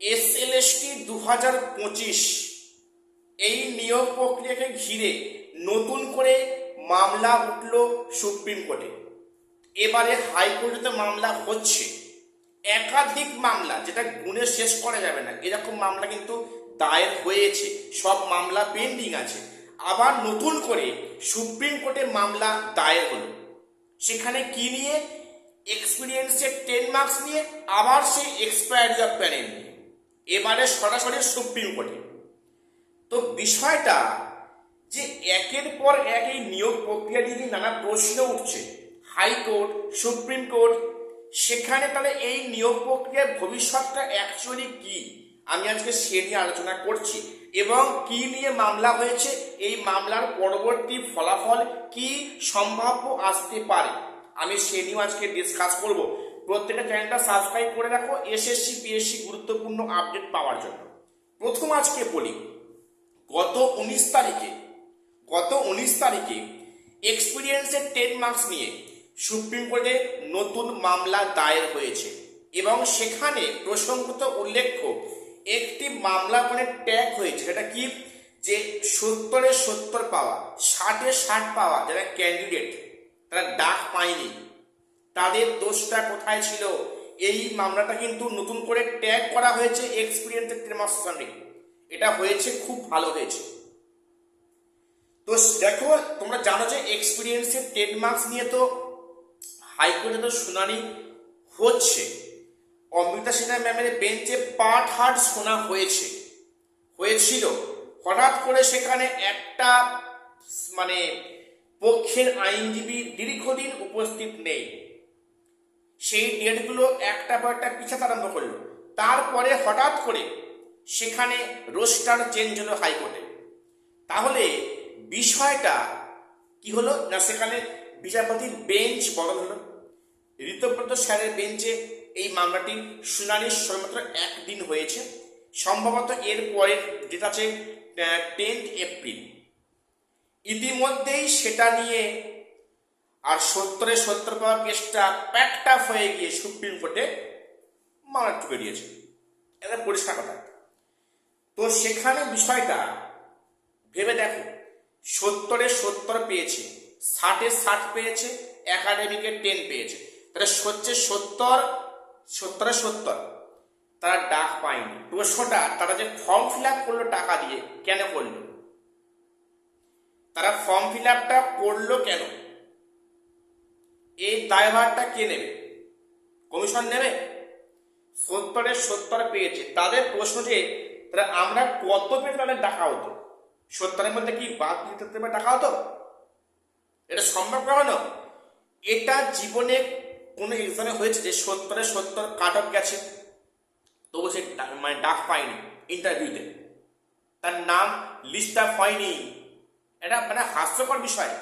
SLST 2025 এই নিয়োগ প্রক্রিয়াকে ঘিরে নতুন করে মামলা উঠল সুপ্রিম কোর্টে। এবারে হাইকোর্টে মামলা হচ্ছে, একাধিক মামলা, যেটা গুণে শেষ করা যাবে না, এরকম মামলা কিন্তু দায়ের হয়েছে, সব মামলা পেন্ডিং আছে। আবার নতুন করে সুপ্রিম কোর্টে মামলা দায়ের হলো, সেখানে কি নিয়ে? এক্সপিরিয়েন্সের 10 মার্কস নিয়ে, আবার সেই এক্সপায়ারি অফ প্যানেল নিয়ে, এবারে সরাসরি সুপ্রিম কোর্টে। তো বিষয়টা যে একের পর এক এই নিয়োগ প্রক্রিয়া নিয়ে নানা প্রশ্ন উঠছে, হাইকোর্ট, সুপ্রিম কোর্ট, সেখানে তাহলে এই নিয়োগ প্রক্রিয়ার ভবিষ্যৎটা অ্যাকচুয়ালি কি, আমি আজকে সে নিয়ে আলোচনা করছি। এবং কি নিয়ে মামলা হয়েছে, এই মামলার পরবর্তী ফলাফল কি সম্ভাব্য আসতে পারে, আমি সে নিয়েও আজকে ডিসকাস করব। প্রত্যেকটা চ্যানেলটা সাবস্ক্রাইব করে রাখো এসএসসি পিএসসি গুরুত্বপূর্ণ আপডেট পাওয়ার জন্য। প্রথম আজকে বলি, গত 19 তারিখে এক্সপিরিয়েন্সের 10 মার্কস নিয়ে সুপ্রিম কোর্টে নতুন মামলা দায়ের হয়েছে এবং সেখানে প্রসঙ্গত উল্লেখ্য একটি মামলা মানে ট্যাগ হয়েছে। সেটা কি? যে 70-70 পাওয়া, 60-60 পাওয়া যারা ক্যান্ডিডেট, তারা ডাক পায়নি, তাদের দোষটা কোথায় ছিল? এই মামলাটা কিন্তু নতুন করে ট্যাগ করা হয়েছে এক্সপিরিয়েন্সের 10 মার্কস সঙ্গে। এটা হয়েছে, খুব ভালো হয়েছে। তো দেখো, তোমরা জানো যে এক্সপিরিয়েন্সের 10 মার্কস নিয়ে তো হাইকোর্টে তো শুনানি হচ্ছে। অমৃতা সিনহা ম্যামের বেঞ্চে পার্ট হার্ট শোনা হয়েছিল। হঠাৎ করে সেখানে একটা মানে পক্ষের আইনজীবী দীর্ঘদিন উপস্থিত নেই, সেই ডেটগুলো একটা পর একটা পিছাতে আরম্ভ করলো। তারপরে হঠাৎ করে সেখানে রোস্টার চেঞ্জ হলো হাইকোর্টে। তাহলে বিষয়টা কি হলো না, সেখানে বিচারপতির বেঞ্চ বদল হলো। ঋতব্রত স্যারের বেঞ্চে এই মামলাটির শুনানির সবেমাত্র একদিন হয়েছে, সম্ভবত এর পরের যেটা আছে 10 এপ্রিল। ইতিমধ্যেই সেটা নিয়ে আর 70-70 পাওয়া কেসটা প্যাকড আপ হয়ে গিয়ে সুপ্রিম কোর্টে মামলা ঢুকে দিয়েছে। এটা পরিষ্কার কথা। তো সেখানে বিষয়টা ভেবে দেখো, 70-70 পেয়েছে, 60-60 পেয়েছে, একাডেমিকে 10 পেয়েছে, তাহলে হচ্ছে 70-70 তারা ডাক পায়নি। প্রশ্নটা, তারা যে ফর্ম ফিল আপ করলো টাকা দিয়ে, কেন করলো? তারা ফর্ম ফিল আপটা করলো কেন? এই দায়ভারটা কে নেবে? কমিশন নেবে? 70-70 পেয়েছে, তাদের প্রশ্ন যে তারা আমরা কত পেয়ে তাদের ডাকা হতো, 70-এর মধ্যে কি বাদ দিতে টাকা হতো? এটা সম্ভব কখনো? এটা জীবনে কোনো এক্সামে হয়েছে যে 70-70 কাট অফ গেছে, তবু সে মানে ডাক পায়নি ইন্টারভিউতে, তার নাম লিস্ট আপ হয়নি? এটা মানে হাস্যকর বিষয়।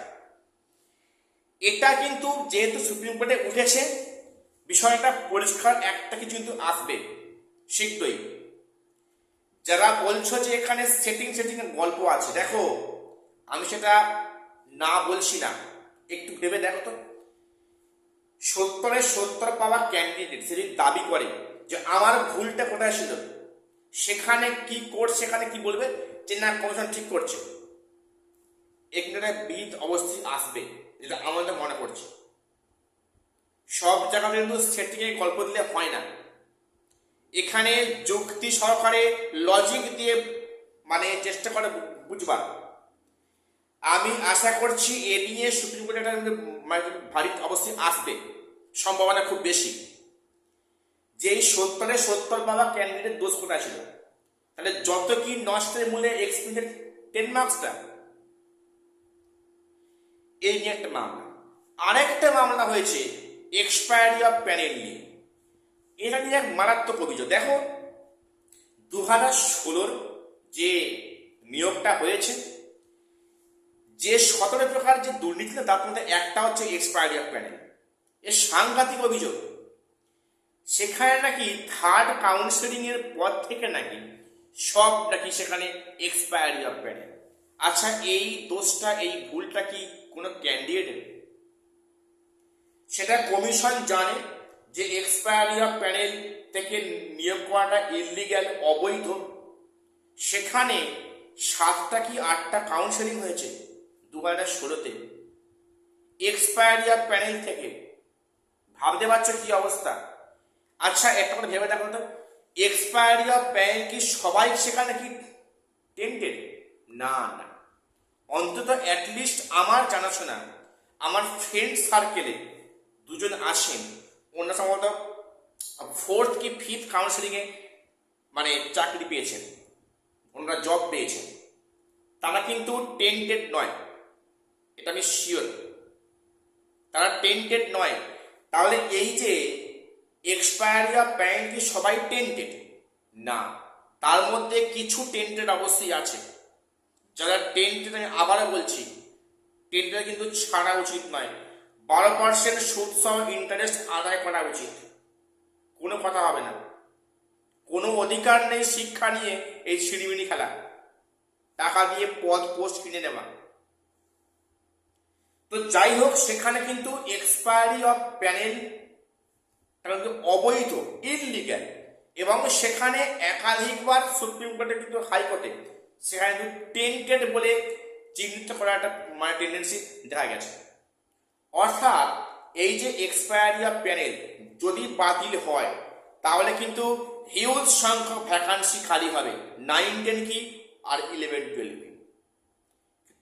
এটা কিন্তু যেহেতু সুপ্রিম কোর্টে উঠেছে, বিষয়টা পরিষ্কার একটা কিছু কিন্তু আসবে শীঘ্রই। যারা বলছো যে এখানে সেটিং এর গল্প আছে, দেখো আমি সেটা না বলছি না, একটু ভেবে দেখো তো। 70-70 পাওয়া ক্যান্ডিডেট সেটি দাবি করে যে আমার ভুলটা কোথায় ছিল, সেখানে কি কোর্ট সেখানে কি বলবে? যে না, কমিশন ঠিক করছে। এখানে বিদ অবস্থি আসবে, যেটা আমাদের মনে করছে। সব জায়গাতে কিন্তু সেটিংয়ে গল্প দিলে হয় না, এখানে যুক্তি সহকারে লজিক দিয়ে মানে চেষ্টা করে বুঝবার। আমি আশা করছি এ নিয়ে সুপ্রিম কোর্টে ভারী অবশ্যই আসবে, সম্ভাবনা খুব বেশি। যেই 70-70 পাওয়া ক্যান্ডিডেট দোষ কোথায় ছিল, তাহলে যত কি নষ্টের মূলে এক্সপিরিয়েন্স 10 মার্কসটা, এই নিয়ে একটা মামলা। আরেকটা মামলা হয়েছে এক্সপায়ারি অফ প্যানেল নিয়ে। এটা নিয়ে এক মারাত্মক অভিযোগ। দেখো, 2016 যে নিয়োগটা হয়েছে, যে 17 প্রকার যে দুর্নীতি, তার মধ্যে একটা হচ্ছে এক্সপায়ারি অফ প্যানেল। এর সাংঘাতিক অভিযোগ। সেখানে নাকি থার্ড কাউন্সিলিং এর পর থেকে নাকি সব নাকি সেখানে এক্সপায়ারি অফ প্যানেল। আচ্ছা, এই দোষটা, এই ভুলটা কি কোনো ক্যান্ডিডেট? সেটা কমিশন জানে, যে এক্সপায়ারি অফ প্যানেল থেকে নিয়োগ করাটা ইললিগ্যাল, অবৈধ, সেখানে 7টা কি 8টা কাউন্সেলিং হয়েছে 2016-তে এক্সপায়ারি অফ প্যানেল থেকে। ভাবতে পারছো কি অবস্থা? আচ্ছা একটা করে ভেবে দেখো তো, এক্সপায়ারি অফ প্যানেল কি সবাই সেখানে কি টেন্টেড? না না, অন্তত অ্যাটলিস্ট আমার জানাশোনা আমার ফ্রেন্ড সার্কেলে 2জন আসেন, ওনারা সম্ভবত 4th কি 5th কাউন্সিলিংয়ে মানে চাকরি পেয়েছেন, ওনারা জব পেয়েছেন, তারা কিন্তু টেন্টেড নয়, এটা আমি শিওর, তারা টেন্টেড নয়। তাহলে এই যে এক্সপায়ারি অফ প্যানেল কি সবাই টেন্টেড? না, তার মধ্যে কিছু টেন্টেড অবশ্যই আছে। যারা টেন্টেড, আমি আবারও বলছি, টেন্টেড কিন্তু ছাড়া উচিত নয়। 12% সুদ সহ ইন্টারেস্ট আদায় করা উচিত, কোনো কথা হবে না। কোনো অধিকার নেই শিক্ষা নিয়ে এই ছিনিমিনি খেলা, টাকা দিয়ে পদ পোস্ট কিনে নেওয়া। তো যাই হোক, সেখানে কিন্তু এক্সপায়ারি অফ প্যানেল কিন্তু অবৈধ, ইললিগ্যাল, এবং সেখানে একাধিকবার সুপ্রিম কোর্টে কিন্তু হাইকোর্টে সেখানে কিন্তু টেন্টেড বলে চিহ্নিত করার একটা মানে টেন্ডেন্সি দেখা গেছে। অর্থাৎ এই যে এক্সপায়ারি অফ প্যানেল যদি বাতিল হয় তাহলে কিন্তু হিউজ সংখ্যক ভ্যাকান্সি খালি হবে, 9, 10 কি আর 11, 12 কি।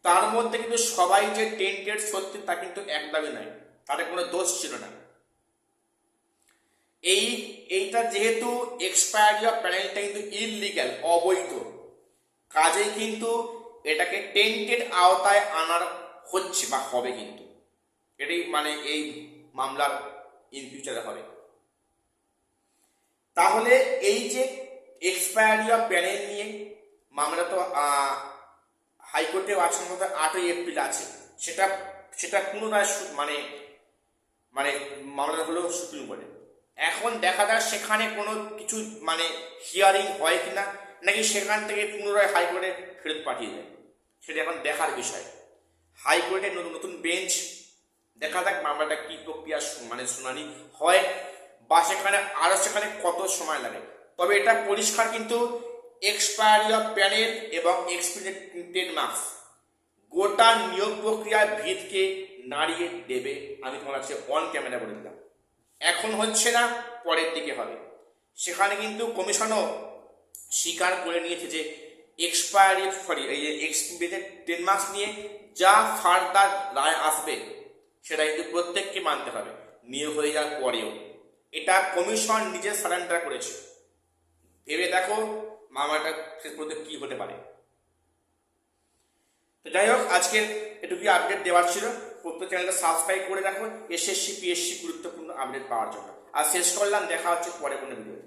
তার মধ্যে কিন্তু সবাই যে টেন্টেড সত্যি তা কিন্তু একদমই নয়, তাদের কোনো দোষ ছিল না। এইটা যেহেতু এক্সপায়ারি অফ প্যানেলটা কিন্তু ইললিগ্যাল, অবৈধ, কাজেই কিন্তু এটাকে টেন্টেড আওতায় আনার হচ্ছে বা হবে, কিন্তু এটাই মানে এই মামলার ইন ফিউচারে হবে। তাহলে এই যে এক্সপায়ারি অফ প্যানেল নিয়ে মামলা তো হাইকোর্টে আছে, মতো 8ই এপ্রিল আছে, সেটা পুনরায় মানে মানে মামলাটা হলো সুপ্রিম কোর্টে। এখন দেখা যাক সেখানে কোনো কিছু মানে হিয়ারিং হয় কিনা, নাকি সেখান থেকে পুনরায় হাইকোর্টে ফেরত পাঠিয়ে দেয়, সেটা এখন দেখার বিষয়। হাইকোর্টে নতুন নতুন বেঞ্চ, দেখা যাক মামলাটা কি প্রক্রিয়া মানে শুনানি হয়, বা সেখানে সেখানে কত সময় লাগে। তবে এটা পরিষ্কার কিন্তু এক্সপায়ারি অফ প্যানেল এবং এক্সপিরিয়েন্স 10 মার্কস গোটা নিয়োগ প্রক্রিয়ার ভিতকে নাড়িয়ে দেবে, আমি তোমার কাছে অন ক্যামেরা বলে দিলাম। এখন হচ্ছে না, পরের দিকে হবে। সেখানে কিন্তু কমিশনও স্বীকার করে নিয়েছে যে এই যে এক্সপিরিয়েন্স 10 মার্কস নিয়ে যা ফার্দার রায় আসবে সেটা কিন্তু প্রত্যেককে মানতে হবে, নিয়োগ হয়ে যাওয়ার পরেও। এটা কমিশন নিজে সারেন্ডার করেছে। ভেবে দেখো মামলাটা শেষ পর্যন্ত কি হতে পারে। তো যাই হোক, আজকে এটুকুই আপডেট দেওয়ার ছিল। প্রত্যেক চ্যানেলটা সাবস্ক্রাইব করে রাখো এসএসসি পিএসসি গুরুত্বপূর্ণ আপডেট পাওয়ার জন্য। আর শেষ করলাম, দেখা হচ্ছে পরে কোনো ভিডিওতে।